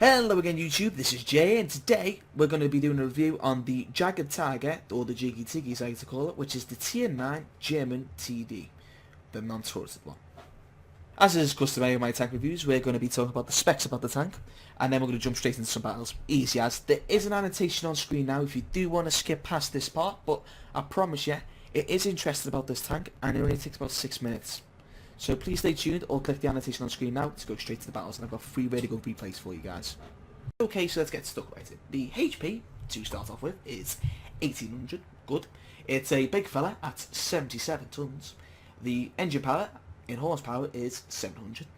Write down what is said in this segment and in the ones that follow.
Hello again YouTube, this is Jay, and today we're going to be doing a review on the Jagdtiger, or the Jagdtiger as I like to call it, which is the Tier 9 German TD, the non-turreted one. As is customary in my tank reviews, we're going to be talking about the specs about the tank, and then we're going to jump straight into some battles. Easy as. There is an annotation on screen now if you do want to skip past this part, but I promise you, it is interesting about this tank, and it only takes about 6 minutes. So please stay tuned or click the annotation on screen now to go straight to the battles, and I've got 3 really good replays for you guys. Okay, so let's get stuck right in. The HP, to start off with, is 1800, good. It's a big fella at 77 tons. The engine power in horsepower is 700.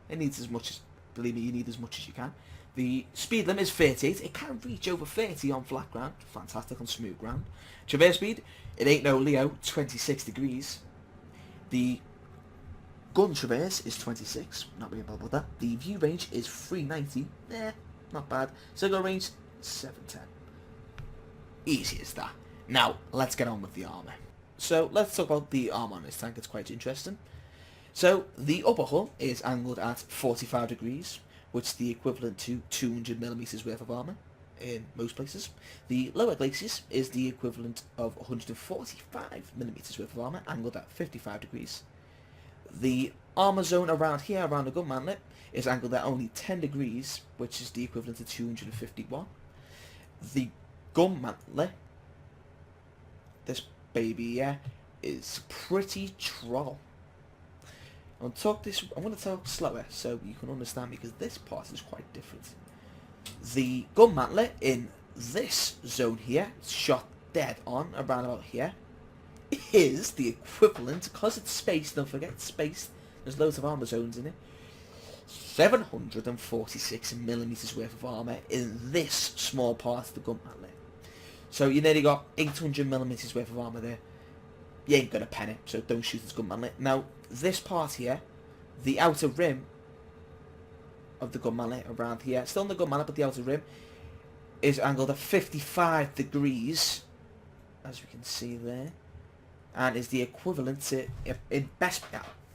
It needs as much as, believe me, you need as much as you can. The speed limit is 38. It can reach over 30 on flat ground, fantastic on smooth ground. Traverse speed, it ain't no Leo, 26 degrees. The gun traverse is 26, not really bad with that. The view range is 390, not bad. Single range, 710. Easy as that. Now, let's get on with the armour. So, let's talk about the armour on this tank, it's quite interesting. So, the upper hull is angled at 45 degrees, which is the equivalent to 200mm worth of armour in most places. The lower glacis is the equivalent of 145mm worth of armour, angled at 55 degrees. The armour zone around here, around the gun mantlet, is angled at only 10 degrees, which is the equivalent to 251. The gun mantlet, this baby here, is pretty troll. I'm going to talk slower so you can understand me, because this part is quite different. The gun mantlet in this zone here, shot dead on around about here, is the equivalent, because it's spaced, don't forget it's spaced, there's loads of armour zones in it, 746mm worth of armour in this small part of the gun mantlet. So you nearly got 800mm worth of armour there. You ain't gonna pen it, so don't shoot this gun mantlet. Now, this part here, the outer rim of the gun mantlet around here, still in the gun mantlet, but the outer rim is angled at 55 degrees, as we can see there, and is the equivalent to, in best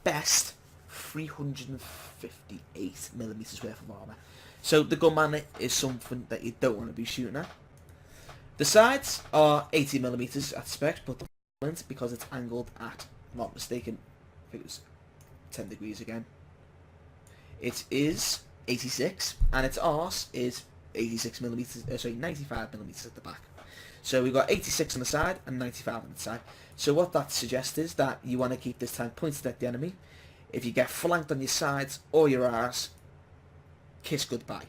358mm worth of armour. So the gun mantlet is something that you don't want to be shooting at. The sides are 80mm at spec, but because it's angled at, I'm not mistaken, I think it was 10 degrees again. It is 86, and its arse is 96mm, sorry, 95mm at the back. So we've got 86 on the side and 95 on the side. So what that suggests is that you want to keep this tank pointed at the enemy. If you get flanked on your sides or your arse, kiss goodbye,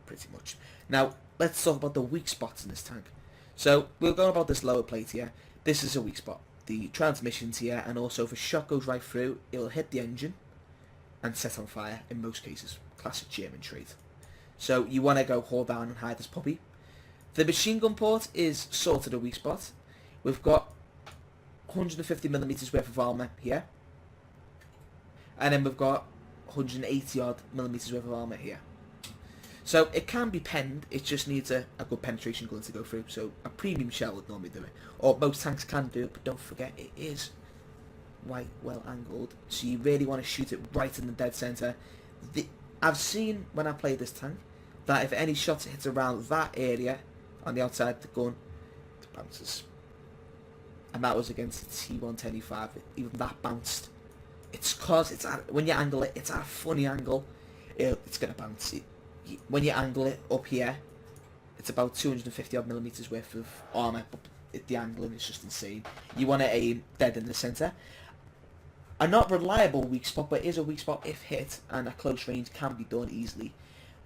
pretty much. Now, let's talk about the weak spots in this tank. So, we're going about this lower plate here. This is a weak spot. The transmissions here, and also if a shot goes right through, it will hit the engine and set on fire in most cases. Classic German trait. So, you want to go hold down and hide this puppy. The machine gun port is sort of a weak spot. We've got 150mm worth of armour here, and then we've got 180 odd millimeters worth of armour here. So it can be penned, it just needs a good penetration gun to go through. So a premium shell would normally do it, or most tanks can do it, but don't forget it is quite well angled, so you really want to shoot it right in the dead centre. I've seen when I play this tank that if any shot hits around that area on the outside of the gun, it bounces. And that was against the T110E5, even that bounced. It's cause it's at, when you angle it, it's at a funny angle, it's going to bounce. When you angle it up here, it's about 250 odd millimeters worth of armour, but the angling is just insane. You want to aim dead in the centre. A not reliable weak spot, but it is a weak spot if hit, and at close range can be done easily.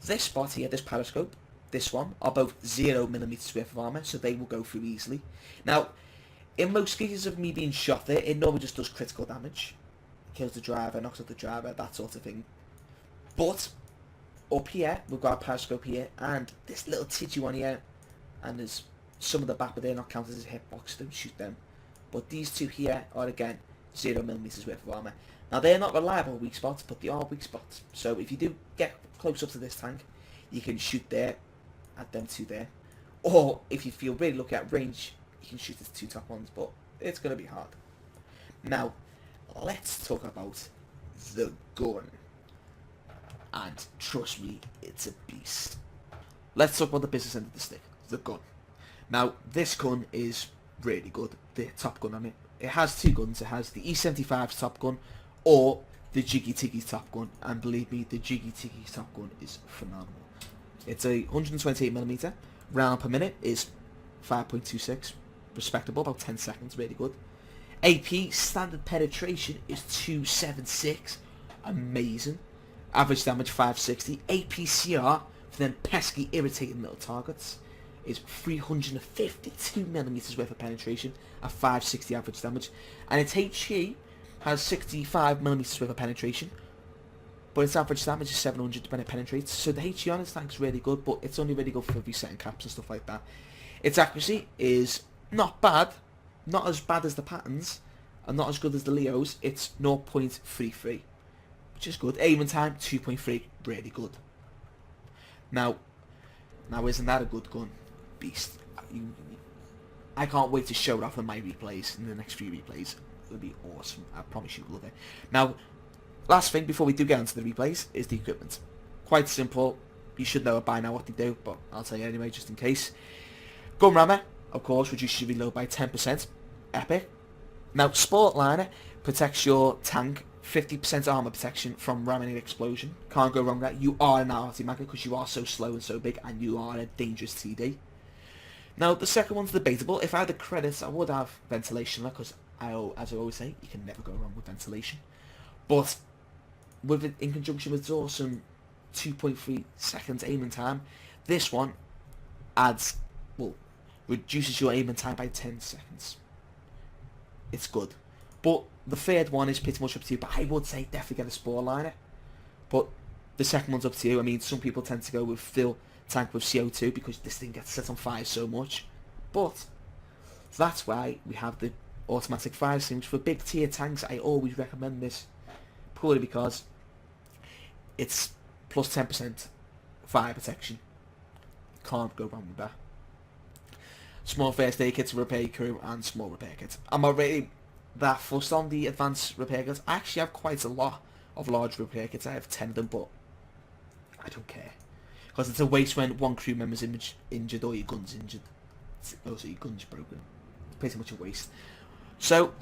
This spot here, this periscope, this one, are both 0mm worth of armour, so they will go through easily. Now, in most cases of me being shot there, it normally just does critical damage. Kills the driver, knocks out the driver, that sort of thing. But up here, we've got a periscope here, and this little tissue on here, and there's some of the back, but they're not counted as a hitbox, don't shoot them. But these two here are, again, 0mm worth of armour. Now, they're not reliable weak spots, but they are weak spots. So if you do get close up to this tank, you can shoot there, at them two there. Or, if you feel really lucky at range, you can shoot the two top ones, but it's going to be hard. Now, let's talk about the gun. and trust me, it's a beast. Let's talk about the business end of the stick, the gun. Now, this gun is really good, the top gun on it. It has two guns. It has the E75's top gun or the Jagdtiger's top gun, and believe me, the Jagdtiger's top gun is phenomenal. It's a 128mm, round per minute is 5.26, respectable, about 10 seconds, really good. AP standard penetration is 276, amazing. Average damage 560. APCR for them pesky, irritating little targets is 352mm worth of penetration at 560 average damage, and its HE has 65mm worth of penetration, but its average damage is 700 when it penetrates. So the HE on this tank is really good, but it's only really good for resetting caps and stuff like that. Its accuracy is not bad, not as bad as the patterns, and not as good as the Leos. It's 0.33, which is good. Aiming time 2.3, really good. Now isn't that a good gun? Beast. I can't wait to show it off in my replays, in the next few replays. It'll be awesome. I promise you will love it. Now, last thing before we do get into the replays is the equipment. Quite simple. You should know by now what they do, but I'll tell you anyway, just in case. Gun rammer, of course, reduces your reload by 10%. Epic. Now, Sport Liner protects your tank, 50% armor protection from ramming and explosion. Can't go wrong with that. You are an arty magnet because you are so slow and so big, and you are a dangerous TD. Now, the second one's debatable. If I had the credits, I would have ventilation, because as I always say, you can never go wrong with ventilation. But with it, in conjunction with its awesome 2.3 seconds aiming time, this one reduces your aiming time by 10 seconds. It's good. But the third one is pretty much up to you, but I would say definitely get a Spore Liner. But the second one's up to you. I mean, some people tend to go with fill tank with CO2 because this thing gets set on fire so much. But that's why we have the automatic fire extinguisher. For big tier tanks, I always recommend this, purely because it's plus 10% fire protection. Can't go wrong with that. Small first aid kits, repair crew, and small repair kits. I'm already that fussed on the advanced repair kits. I actually have quite a lot of large repair kits. I have 10 of them, but I don't care, because it's a waste when one crew member's injured or your gun's injured. Also, your gun's broken. It's pretty much a waste. So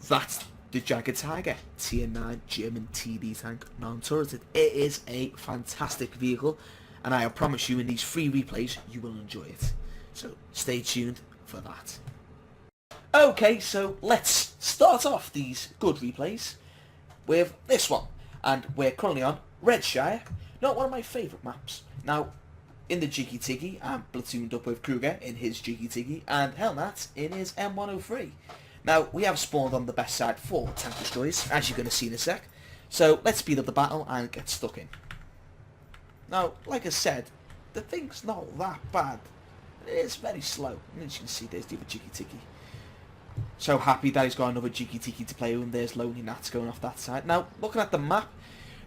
that's the Jagdtiger Tier 9 German TD tank, non-turreted. It is a fantastic vehicle, and I promise you in these free replays you will enjoy it. So stay tuned for that. Okay, so let's start off these good replays with this one. And we're currently on Redshire, not one of my favourite maps. Now, in the Jagdtiger, I'm platooned up with Kruger in his Jagdtiger and Helnat in his M103. Now, we have spawned on the best side for tank destroyers, as you're going to see in a sec. So let's speed up the battle and get stuck in. Now, like I said, the thing's not that bad. It is very slow. And as you can see, there's the other Jagdtiger. So happy that he's got another Jagdtiger to play with, and there's Lonely Nats going off that side. Now, looking at the map,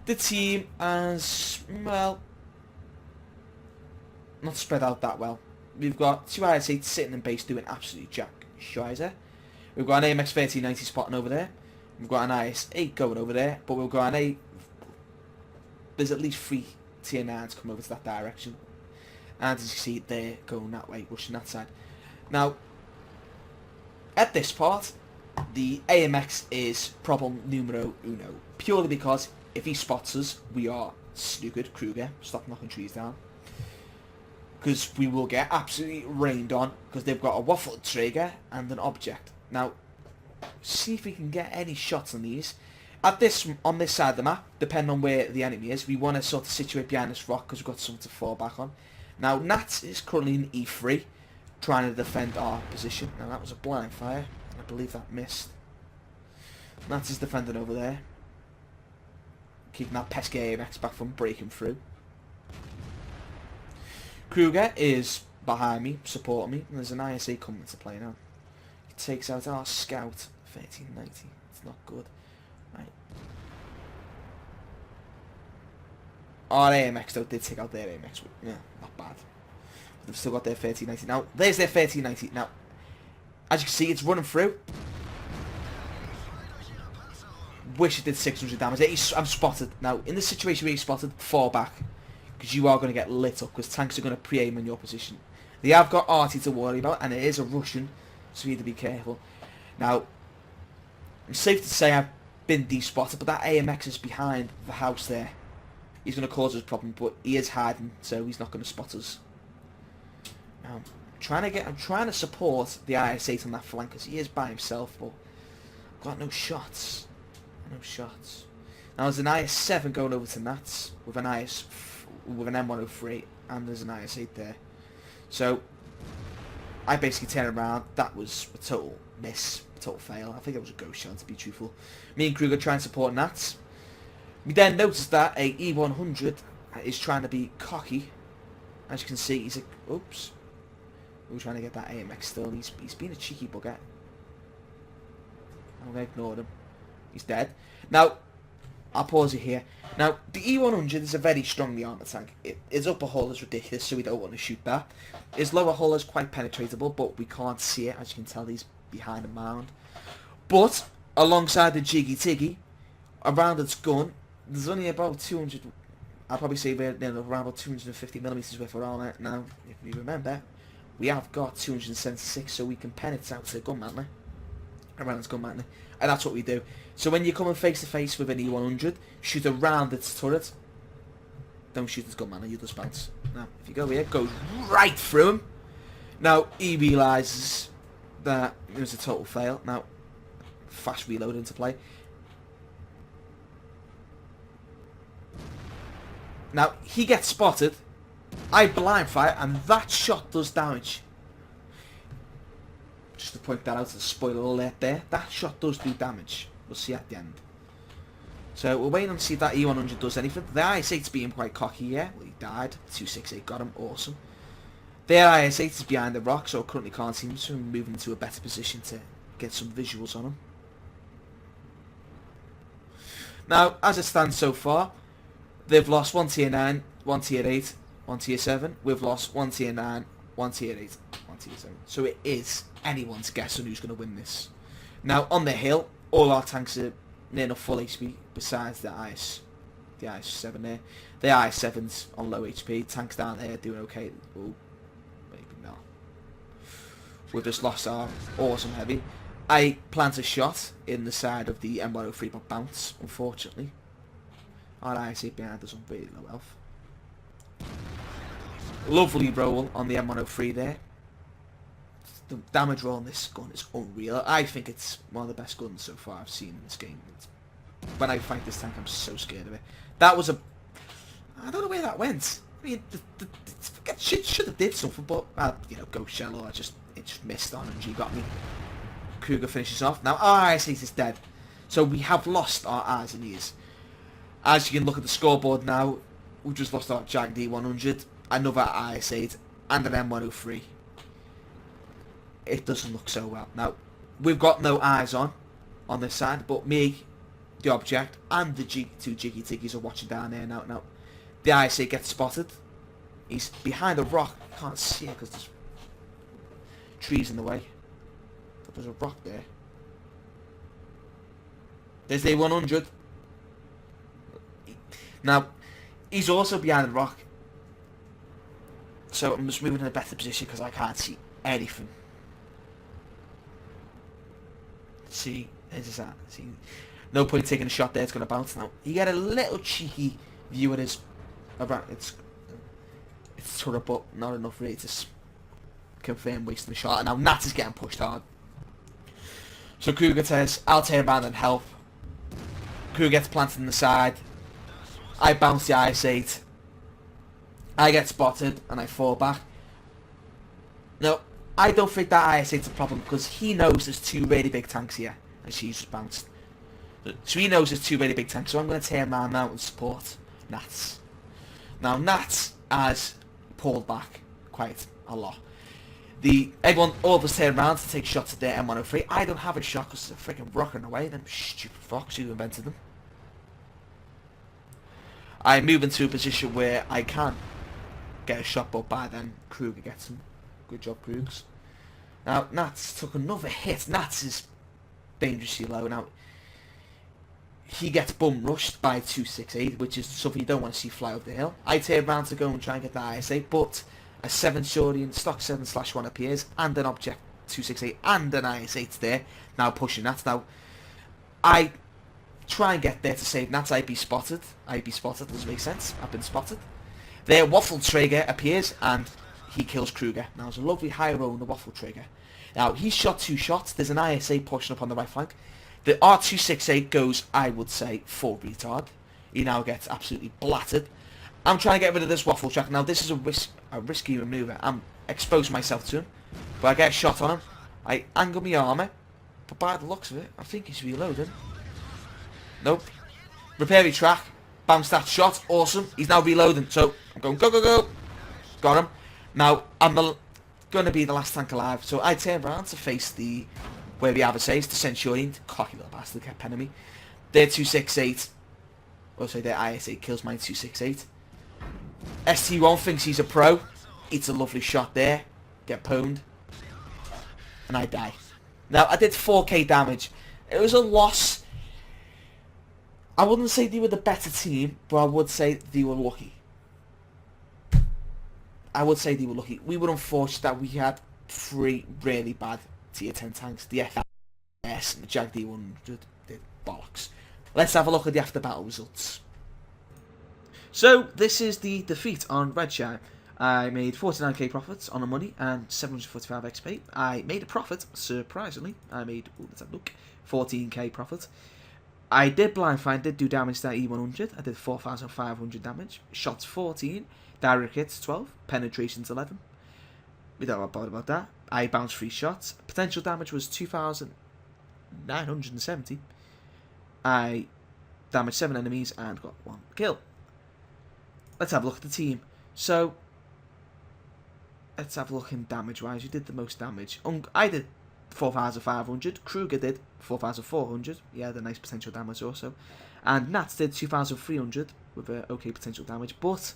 the team has, well, not spread out that well. We've got two IS-8 sitting in base doing absolutely jack shizer. We've got an AMX 1390 spotting over there. We've got an IS-8 going over there, but we've got there's at least 3 Tier 9s come over to that direction. And as you see, they're going that way, rushing that side. Now, at this part, the AMX is problem numero uno. Purely because if he spots us, we are snookered. Kruger, stop knocking trees down. Because we will get absolutely rained on, because they've got a waffled trigger and an object. Now, see if we can get any shots on these. On this side of the map, depending on where the enemy is, we want to sort of situate behind this rock because we've got something to fall back on. Now, Nats is currently in E3, trying to defend our position. Now, that was a blind fire. I believe that missed. Nats is defending over there, keeping that pesky AMX back from breaking through. Kruger is behind me, supporting me, and there's an ISA coming to play now. He takes out our scout, 1390. It's not good. Right. Our AMX though did take out their AMX. Yeah, not bad. But they've still got their 1390. Now, there's their 1390. Now, as you can see, it's running through. wish it did 600 damage. I'm spotted. Now, in this situation where you're spotted, fall back. Because you are going to get lit up, because tanks are going to pre-aim in your position. They have got arty to worry about, and it is a Russian, so you need to be careful. Now, it's safe to say I've been despotted, but that AMX is behind the house there. He's going to cause us a problem, but he is hiding, so he's not going to spot us. Now, I'm trying to support the IS-8 on that flank, because he is by himself, but I've got no shots. No shots. Now there's an IS-7 going over to Nats with an M103, and there's an IS-8 there. So I basically turn around. That was a total miss, a total fail. I think it was a ghost shot, to be truthful. Me and Kruger try and support Nats. We then notice that a E100 is trying to be cocky. As you can see, he's like, oops. We're trying to get that AMX still. He's being a cheeky bugger. I'm going to ignore him. He's dead. Now, I'll pause it here. Now, the E100 is a very strongly armoured tank. Its upper hull is ridiculous, so we don't want to shoot that. Its lower hull is quite penetratable, but we can't see it. As you can tell, he's behind a mound. But, alongside the Jagdtiger, around its gun, there's only about 200... I'll probably say we're around about 250mm worth of armour. Now, if you remember, we have got 276, so we can penetrate out to the gun mantler. Around its gun mantler. And that's what we do. So when you're coming face to face with an E100, shoot around its turret. Don't shoot its gun mantler, you just bounce. Now, if you go here, it goes right through him. Now, he realises that it was a total fail. Now, fast reload into play. Now, he gets spotted. I blind fire, and that shot does damage. Just to point that out as a spoiler alert there, that shot does do damage. We'll see at the end. So we're waiting to see if that E100 does anything. The IS-8's being quite cocky, yeah. Well, he died. 268 got him. Awesome. Their IS-8 is behind the rock, so currently can't see him, so we're moving into a better position to get some visuals on him. Now, as it stands so far, they've lost 1 tier 9, 1 tier 8, 1 tier 7. We've lost 1 tier 9, 1 tier 8, 1 tier 7. So it is anyone's guess on who's going to win this. Now, on the hill, all our tanks are near enough full HP, besides the IS-7 there. The IS-7's on low HP. Tanks down there doing okay. Oh, maybe not. We've just lost our awesome heavy. I plant a shot in the side of the M103, but bounce, unfortunately. Our IS-8 behind us on very low health. Lovely roll on the M103 there. The damage roll on this gun is unreal. I think it's one of the best guns so far I've seen in this game. When I fight this tank, I'm so scared of it. That was a... I don't know where that went. I mean, it should have did something, but, you know, Ghost Shell, or it just missed on and she got me. Kruger finishes off. Now, our IS-8 is dead. So we have lost our eyes and ears. As you can look at the scoreboard now, we've just lost our Jagdtiger 100, another IS-8, and an M103. It doesn't look so well. Now, we've got no eyes on this side, but me, the object, and the two Jagdtigers are watching down there now. Now, the IS-8 gets spotted. He's behind a rock. Can't see it because there's trees in the way. But there's a rock there. There's the 100. Now, he's also behind the rock. So I'm just moving in a better position because I can't see anything. See, there's that. See, no point taking a shot there. It's going to bounce now. You get a little cheeky view at his... It's turret, but not enough really to confirm wasting the shot. And now Nat is getting pushed hard. So Kruger says, I'll turn around and help. Kruger gets planted in the side. I bounce the IS-8. I get spotted and I fall back. No, I don't think that IS-8's a problem because he knows there's two really big tanks here. And she's just bounced. So he knows there's two really big tanks. So I'm going to turn around now and support Nats. Now Nats has pulled back quite a lot. All of us turn around to take shots at their M103. I don't have a shot because they're freaking rocking away. Them stupid fox who invented them. I move into a position where I can get a shot, but by then Kruger gets him. Good job, Krugs. Now Nats took another hit. Nats is dangerously low. Now he gets bum rushed by 268, which is something you don't want to see fly up the hill. I turn around to go and try and get the ISA, but a 7 Shurian stock 7/1 appears, and an object 268 and an IS-8 there, now pushing that. Now, I try and get there to save Nats. I'd be spotted, doesn't make sense, I've been spotted. There, Uesfull Traeger appears, and he kills Kruger. Now, it's a lovely high roll on the Uesfull Traeger. Now, he's shot 2 shots, there's an ISA pushing up on the right flank. The R268 goes, I would say, full retard. He now gets absolutely blattered. I'm trying to get rid of this Uesfull Traeger. Now, this is a risky maneuver. I'm exposing myself to him, but I get a shot on him. I angle my armour, but by the looks of it, I think he's reloading. Nope. Repair your track. Bounce that shot. Awesome. He's now reloading. So, I'm going, go, go, go. Got him. Now, I'm going to be the last tank alive. So, I turn around to face the... where the adversaries, the Centurion, cocky little bastard, kept penning me. Their 268, also their IS-8 kills my 268. ST1 thinks he's a pro, eats a lovely shot there, get pwned, and I die. Now, I did 4k damage. It was a loss. I wouldn't say they were the better team, but I would say they were lucky. We were unfortunate that we had 3 really bad tier 10 tanks. The FS and the Jagdtiger did bollocks. Let's have a look at the after battle results. So this is the defeat on Redshine. I made 49k profits on the money and 745 XP. I made a profit, surprisingly. I made, let's have a look, 14k profit. I did blind find, did do damage to that E100. I did 4,500 damage. Shots 14, direct hits 12, penetrations 11. We don't have about that. I bounced 3 shots. Potential damage was 2,970. I damaged 7 enemies and got 1 kill. Let's have a look at the team. So, let's have a look in damage-wise. Who did the most damage? I did 4,500. Kruger did 4,400. He had a nice potential damage also. And Nats did 2,300 with okay potential damage. But,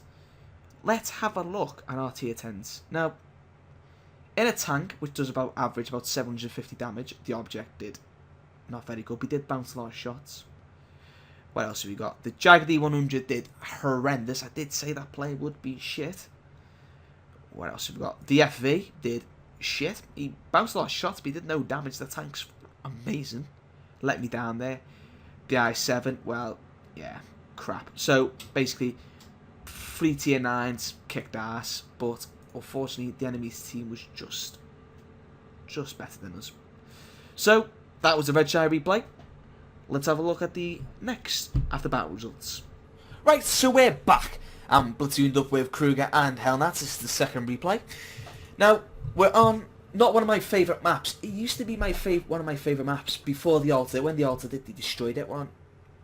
let's have a look at our tier 10s. Now, in a tank, which does average about 750 damage, the object did not very good. We did bounce a lot of shots. What else have we got? The Jagdtiger 100 did horrendous. I did say that play would be shit. What else have we got? The FV did shit. He bounced a lot of shots, but he did no damage. The tank's amazing. Let me down there. The I7, well, yeah, crap. So, basically, 3 tier 9s kicked ass, but unfortunately, the enemy's team was just better than us. So, that was the Redshire replay. Let's have a look at the next after battle results. Right, so we're back. I'm platooned up with Kruger and Hellnats. This is the second replay. Now, we're on not one of my favourite maps. It used to be one of my favourite maps before the Altar. When the Altar did, they destroyed it. We're on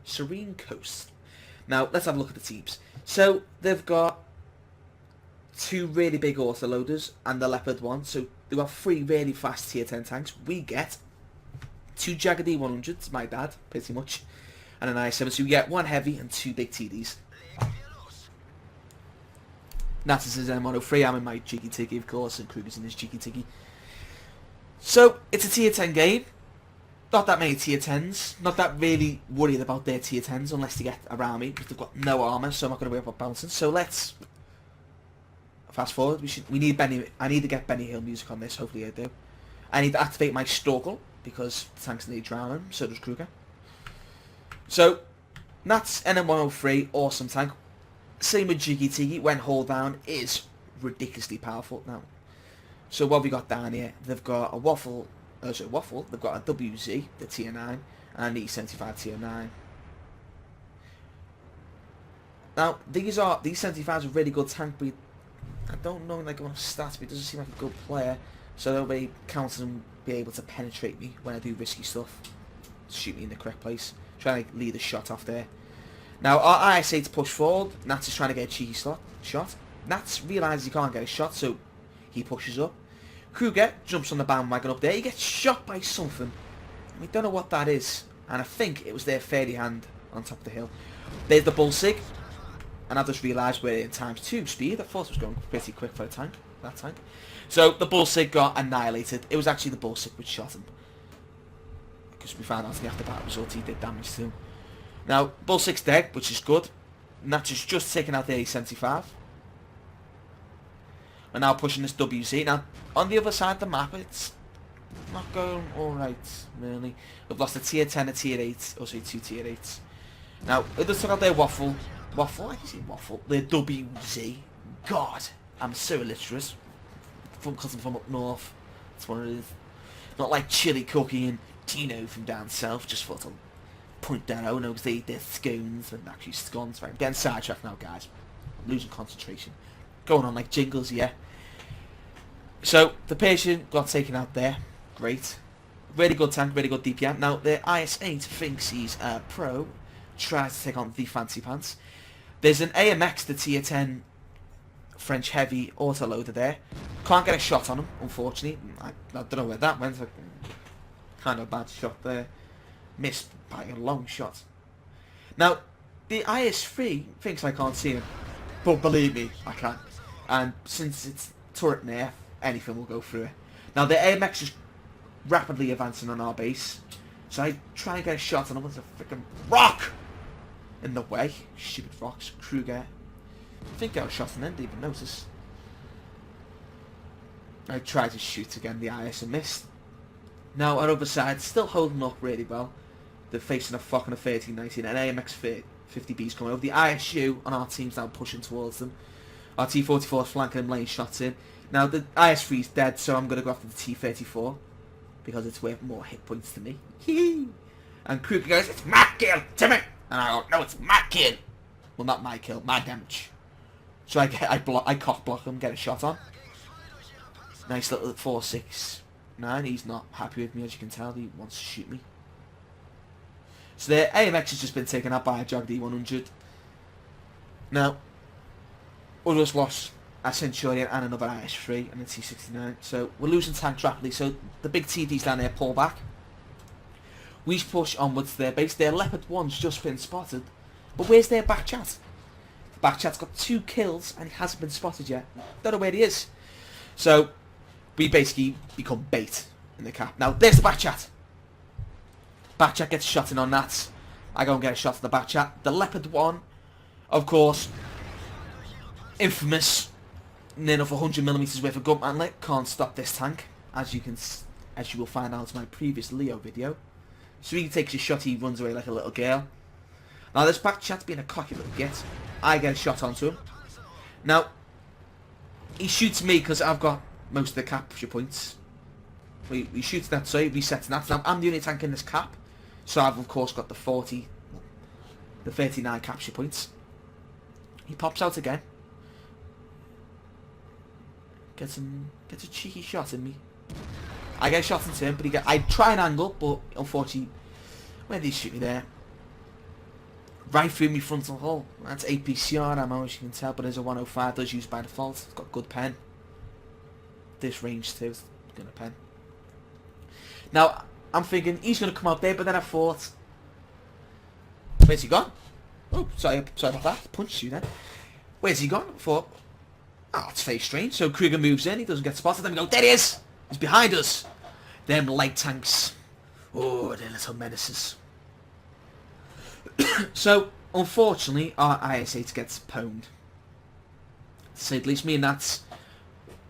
Serene Coast. Now, let's have a look at the teams. So, they've got 2 really big autoloaders and the Leopard 1. So, they've got 3 really fast tier 10 tanks. We get 2 Jagdtiger 100s, my dad, pretty much, and an I7. So we get 1 heavy and 2 big TDs. Nats is his M103, I'm in my Jagdtiger, of course, and Kruger's in his Jagdtiger. So, it's a tier 10 game. Not that many tier 10s. Not that really worried about their tier 10s unless they get around me, because they've got no armour, so I'm not going to worry about bouncing. So let's fast forward. We need Benny. I need to get Benny Hill music on this, hopefully I do. I need to activate my Storkle, because the tanks need drowning, so does Kruger. So, Nats NM103, awesome tank. Same with Jagdtiger, when hold down, is ridiculously powerful now. So what have we got down here? They've got a Uesfull, they've got a WZ, the tier 9, and an E75 tier 9. Now, these 75s are really good tank, but I don't know like on stats, but he doesn't seem like a good player. So they'll be counting and be able to penetrate me when I do risky stuff. Shoot me in the correct place. Trying to lead a shot off there. Now our ISA to push forward. Nats is trying to get a cheeky shot. Nats realises he can't get a shot, so he pushes up. Kruger jumps on the bandwagon up there. He gets shot by something. We don't know what that is. And I think it was their fairy hand on top of the hill. There's the Bullsig. And I've just realised we're in ×2 speed. I thought it was going pretty quick for a tank. That tank. So the Bullsig got annihilated. It was actually the Bullsig which shot him. Because we found out in the after battle result he did damage to him. Now, Bull 6 dead, which is good. Natch is just taking out the A75. We're now pushing this WC. Now, on the other side of the map, it's not going alright, really. We've lost a tier 10, a tier 8, or sorry, 2 tier 8s. Now, it does took out their Waffle. Waffle? I can say Waffle. Their WZ. God, I'm so illiterate. Because I'm from up north. That's what it is. Not like Chili Cookie and Tino from down south. Just thought I'll point that out, because they eat their scones, and actually scones. Right, I'm getting sidetracked now, guys. I'm losing concentration. Going on like jingles, yeah. So, the patient got taken out there. Great. Really good tank, really good DPM. Now, the IS-8 thinks he's a pro. Tries to take on the Fancy Pants. There's an AMX, the tier 10 French heavy autoloader there. Can't get a shot on him, unfortunately. I don't know where that went. Kind of a bad shot there. Missed by a long shot. Now, the IS-3 thinks I can't see him. But believe me, I can. And since it's turret near, anything will go through it. Now, the AMX is rapidly advancing on our base. So I try and get a shot on him. There's a freaking rock in the way. Stupid rocks. Kruger. I think I was shot and then didn't even notice. I tried to shoot again, the IS and missed. Now our other side still holding up really well. They're facing a fucking 13-19 and AMX 50B's coming over. The ISU on our team's now pushing towards them. Our T-44 is flanking them, laying shots in. Now the IS-3 is dead, so I'm going to go after the T-34 because it's worth more hit points to me. And Kruger goes, "It's my kill, Timmy!" And I go, "No, it's my kill." Well, not my kill, my damage. So I cock block him, get a shot on. Nice little 4.69. He's not happy with me, as you can tell. He wants to shoot me. So the AMX has just been taken out by a Jagdtiger 100. Now, we just lost a Centurion and another IS-3 and a T-69. So we're losing tanks rapidly. So the big TDs down there pull back. We push onwards to their base. Their Leopard 1's just been spotted. But where's their back chat? The back chat's got 2 kills and he hasn't been spotted yet. Don't know where he is. So we basically become bait in the cap. Now there's the back chat. Back chat gets shot in on that. I go and get a shot at the back chat. The Leopard 1, of course, infamous. Near enough 100mm worth of gun mantlet. Can't stop this tank, as you will find out in my previous Leo video. So he takes a shot, he runs away like a little girl. Now this back chat's being a cocky little git. I get a shot onto him. Now he shoots me because I've got most of the capture points. We shoot that side, resets that. Now I'm the only tank in this cap, so I've of course got the 39 capture points. He pops out again. Gets a cheeky shot in me. I get a shot into him, but I try and angle, but unfortunately, where did he shoot me there? Right through me frontal hull. That's APCR ammo, as you can tell, but there's a 105 that's used by default. It's got good pen. This range too, it's got a pen. Now, I'm thinking he's going to come out there, but then I thought, where's he gone? Oh, sorry about that. Punched you then. Where's he gone? I thought, oh, it's very strange. So Kruger moves in, he doesn't get spotted, then we go, there he is! He's behind us! Them light tanks. Oh, they're little menaces. So, unfortunately, our IS-8 gets pwned. To say the least, me and Nats,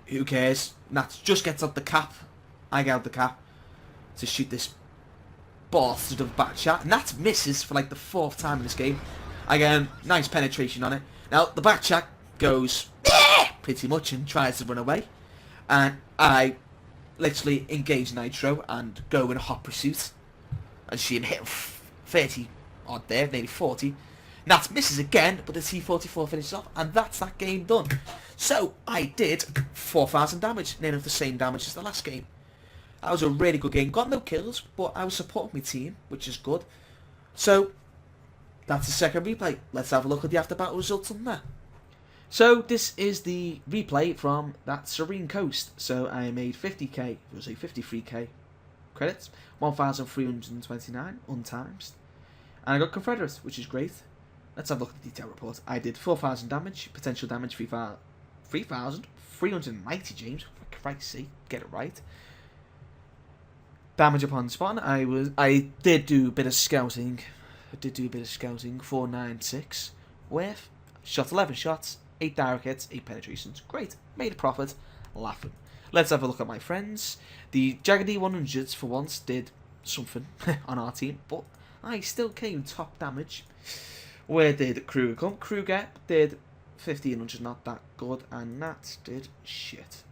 who cares? Nats just gets out the cap. I get out the cap to shoot this bastard of back chat. Nats misses for like the 4th time in this game. I get a nice penetration on it. Now, the back chat goes pretty much and tries to run away. And I literally engage Nitro and go in a hot pursuit. And see him hit 30 odd there, nearly 40. Nats misses again, but the T-44 finishes off, and that's that game done. So, I did 4,000 damage, nearly the same damage as the last game. That was a really good game. Got no kills, but I was supporting my team, which is good. So, that's the second replay. Let's have a look at the after battle results on that. So, this is the replay from that serene coast. So, I made 50k, it was a 53k credits, 1,329 untimes. And I got Confederate, which is great. Let's have a look at the detail report. I did 4,000 damage, potential damage 3,390, James. For Christ's sake, get it right. Damage upon spawn. I did do a bit of scouting. I did do a bit of scouting. 496 with shot 11 shots, 8 direct hits, 8 penetrations. Great, made a profit, laughing. Let's have a look at my friends. The Jagdtiger 100s for once did something on our team, but I still came top damage. Where did Kruger come? Kruger did 1500, not that good, and Nat did shit.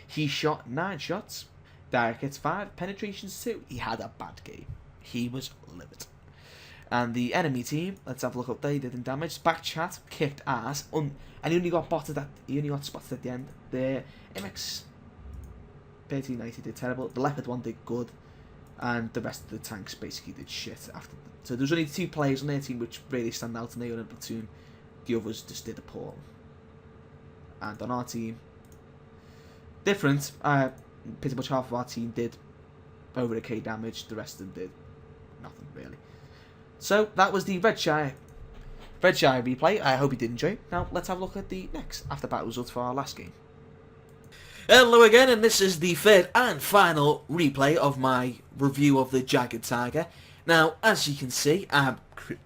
He shot 9 shots, direct hits 5, penetrations 2. He had a bad game. He was livid. And the enemy team, let's have a look what they did in damage. Back chat kicked ass, and he only got spotted at the end. The MX 1390 did terrible. The Leopard one did good, and the rest of the tanks basically did shit after. So there's only 2 players on their team which really stand out, and they were in a platoon. The others just did appalling. And on our team, different. Pretty much half of our team did over a K damage. The rest of them did nothing really. So that was the Red Shire replay. I hope you did enjoy. Now let's have a look at the next after battle results for our last game. Hello again, and this is the third and final replay of my review of the Jagdtiger. Now, as you can see, I'm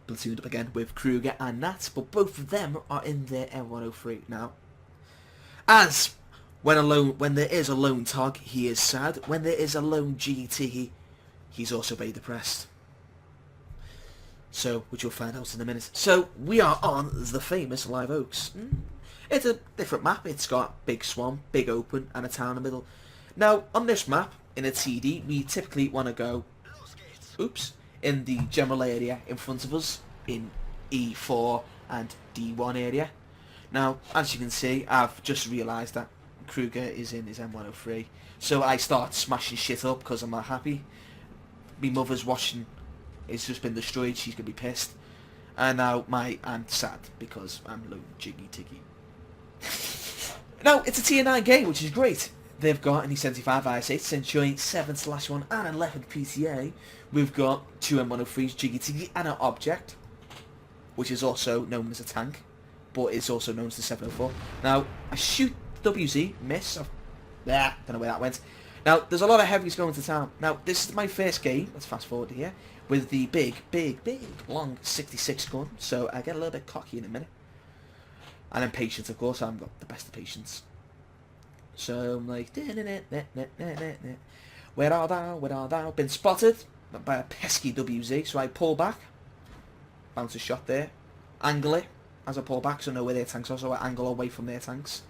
platooned up again with Kruger and Nat, but both of them are in their M103 now. As when there is a lone Tog, he is sad. When there is a lone GT, he's also very depressed. So, which you'll find out in a minute. So, we are on the famous Live Oaks. It's a different map. It's got big swamp, big open, and a town in the middle. Now, on this map, in a TD, we typically want to go, in the general area in front of us, in E4 and D1 area. Now, as you can see, I've just realised that Kruger is in his M103. So I start smashing shit up because I'm not happy. My mother's watching. It's just been destroyed. She's going to be pissed. And now I'm sad because I'm low jiggy tiggy. Now, it's a tier 9 game, which is great. They've got an E75 IS-8, Centurion 7/1 and an 11 PTA. We've got 2 M103s, Jiggy Tiggy, and an Object, which is also known as a tank, but it's also known as the 704. Now, I shoot WZ, miss. Don't know where that went. Now, there's a lot of heavies going to town. Now, this is my first game, let's fast forward here, with the big, long 66 gun, so I get a little bit cocky in a minute. And then patience, of course, I've got the best of patience. So I'm like, where are thou? Been spotted by a pesky WZ, so I pull back. Bounce a shot there. Angle it as I pull back, so I know where their tanks are, so I angle away from their tanks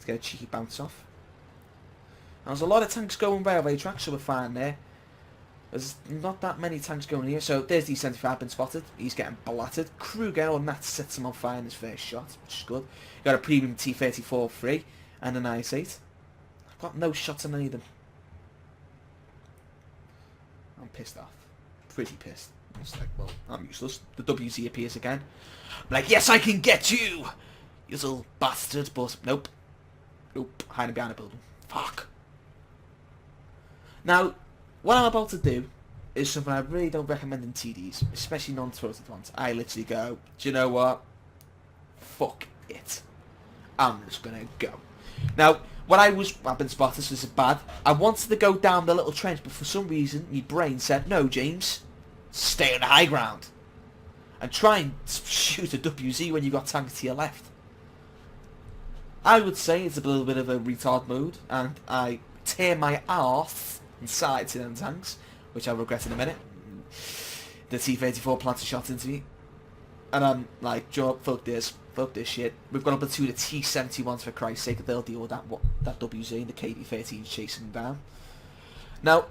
to get a cheeky bounce off. And there's a lot of tanks going railway tracks, so we're fine there. There's not that many tanks going here, so there's the E75 been spotted. He's getting blattered. Kruger or Nat sets him on fire in his first shot, which is good. Got a premium T34 free and an IS-8. I've got no shots on any of them. I'm pissed off. Pretty pissed. It's like, well, I'm useless. The WZ appears again. I'm like, yes, I can get you! You little bastard, but nope. Nope. Hiding behind a building. Fuck. Now, what I'm about to do is something I really don't recommend in TDs, especially non-throated ones. I literally go, do you know what? Fuck it. I'm just gonna go. Now, when I've been spotted, so this is bad. I wanted to go down the little trench, but for some reason, my brain said, no, James, stay on the high ground. And try and shoot a WZ when you got tanks to your left. I would say it's a little bit of a retard mode, and I tear my arse inside to them tanks, which I'll regret in a minute. The T-34 plants a shot into me. And I'm like, Joe, fuck this shit. We've got a platoon of T-71s for Christ's sake. They'll deal with that WZ and the KD-13 chasing them down. Now,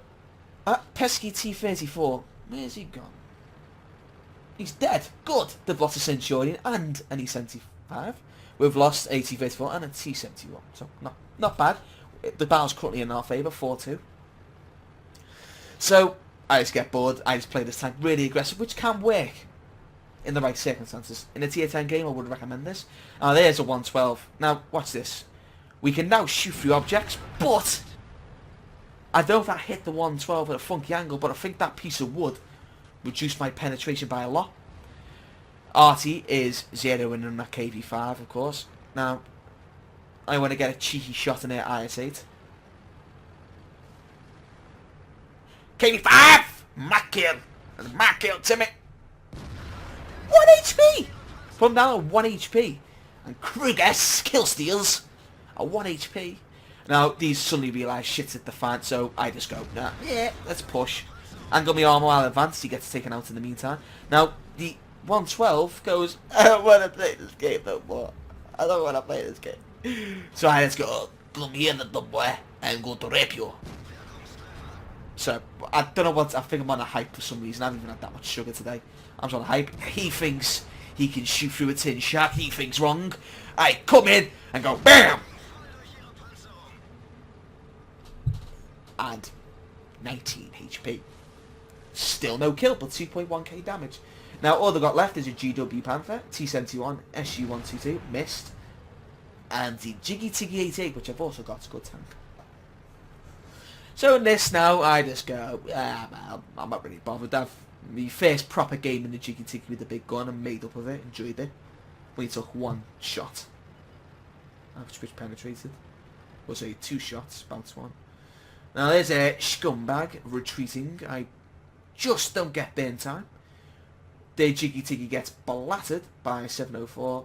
that pesky T-34, where's he gone? He's dead. Good. They've lost a Centurion and an E-75. We've lost a T-34 and a T-71. So, not bad. The battle's currently in our favour, 4-2. So, I just get bored. I just play this tank really aggressive, which can work in the right circumstances. In a tier 10 game, I would recommend this. There's a 112. Now, watch this. We can now shoot through objects, but I don't know if I hit the 112 at a funky angle, but I think that piece of wood reduced my penetration by a lot. Artie is zeroing in that KV5, of course. Now, I want to get a cheeky shot in their IS-8. KV5! My kill! That's my kill, Timmy! 1 HP! Put him down at 1 HP. And Kruger kill steals at 1 HP. Now, these suddenly realise shit's at the fan, so I just go, nah, yeah, let's push. And got my armor while advanced, he gets taken out in the meantime. Now, the 112 goes, I don't want to play this game no more. I don't want to play this game. So I just go, come here, little boy, I'm going to rape you. So, I don't know what, I think I'm on a hype for some reason. I haven't even had that much sugar today. I'm on a hype. He thinks he can shoot through a tin shack. He thinks wrong. I come in and go, BAM! And 19 HP. Still no kill, but 2.1k damage. Now, all they got left is a GW Panther, T71, SU-122, missed, and the Jagdtiger 88, which I've also got. It's a good tank. So in this now, I just go, I'm not really bothered. I've my first proper game in the Jagdtiger with the big gun and made up of it, enjoyed it. We took one shot. Which penetrated. Or say 2 shots, bounce 1. Now there's a scumbag retreating. I just don't get burn time. The Jagdtiger gets blattered by 704.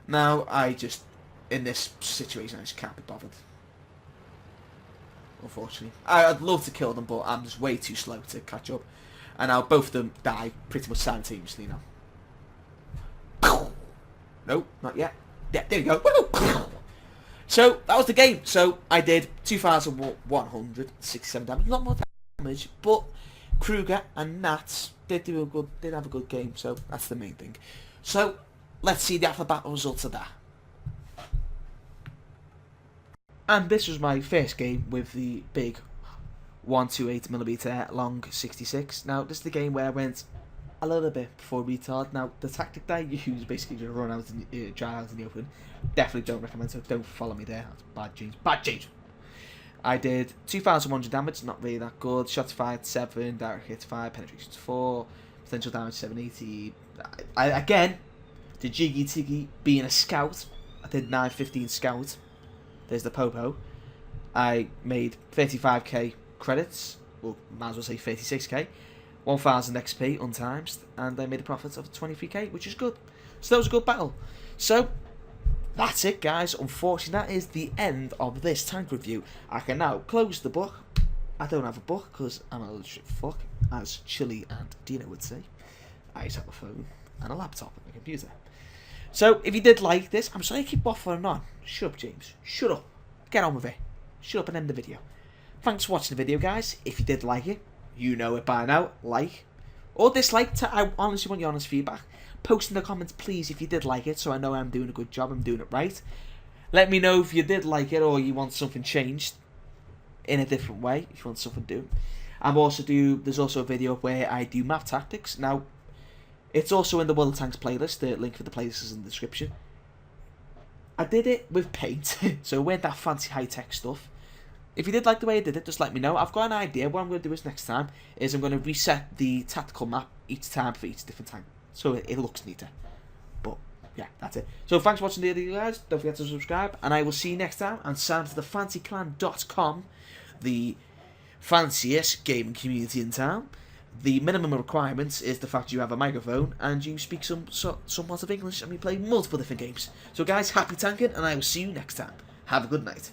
Now I just, in this situation, I just can't be bothered. Unfortunately. I'd love to kill them, but I'm just way too slow to catch up. And now both of them die pretty much simultaneously now. No, not yet. Yeah, there you go. So, that was the game. So, I did 2,167 damage. Not more damage, but Kruger and Nats did have a good game. So, that's the main thing. So, let's see the after battle results of that. And this was my first game with the big 128mm long 66. Now, this is the game where I went a little bit before retard. Now, the tactic that I use basically just run out and dry out in the open. Definitely don't recommend, so don't follow me there. That's bad change. Bad change! I did 2,100 damage, not really that good. Shots fired 7, direct hits 5, penetrations 4, potential damage 780. Again, the Jagdtiger being a scout, I did 915 scout. There's the Popo. I made 35k credits, well, might as well say 36k, 1000 XP untimes, and I made a profit of 23k, which is good. So that was a good battle. So, that's it, guys. Unfortunately, that is the end of this tank review. I can now close the book. I don't have a book because I'm a little shit fuck, as Chili and Dino would say. I just have a phone and a laptop and a computer. So, if you did like this, I'm sorry I keep waffling on. Shut up, James. Shut up. Get on with it. Shut up and end the video. Thanks for watching the video, guys. If you did like it, you know it by now. Like or dislike. I honestly want your honest feedback. Post in the comments, please, if you did like it, so I know I'm doing a good job, I'm doing it right. Let me know if you did like it or you want something changed in a different way, if you want something to do. There's also a video where I do map tactics. Now, it's also in the World of Tanks playlist. The link for the playlist is in the description. I did it with paint, so it weren't that fancy high-tech stuff. If you did like the way I did it, just let me know. I've got an idea. What I'm going to do is next time is I'm going to reset the tactical map each time for each different tank, so it looks neater. But yeah, that's it. So thanks for watching the video, guys. Don't forget to subscribe, and I will see you next time. And sign to the fancyclan.com, the fanciest gaming community in town. The minimum requirements is the fact you have a microphone and you speak somewhat of English, and we play multiple different games. So guys, happy tanking, and I will see you next time. Have a good night.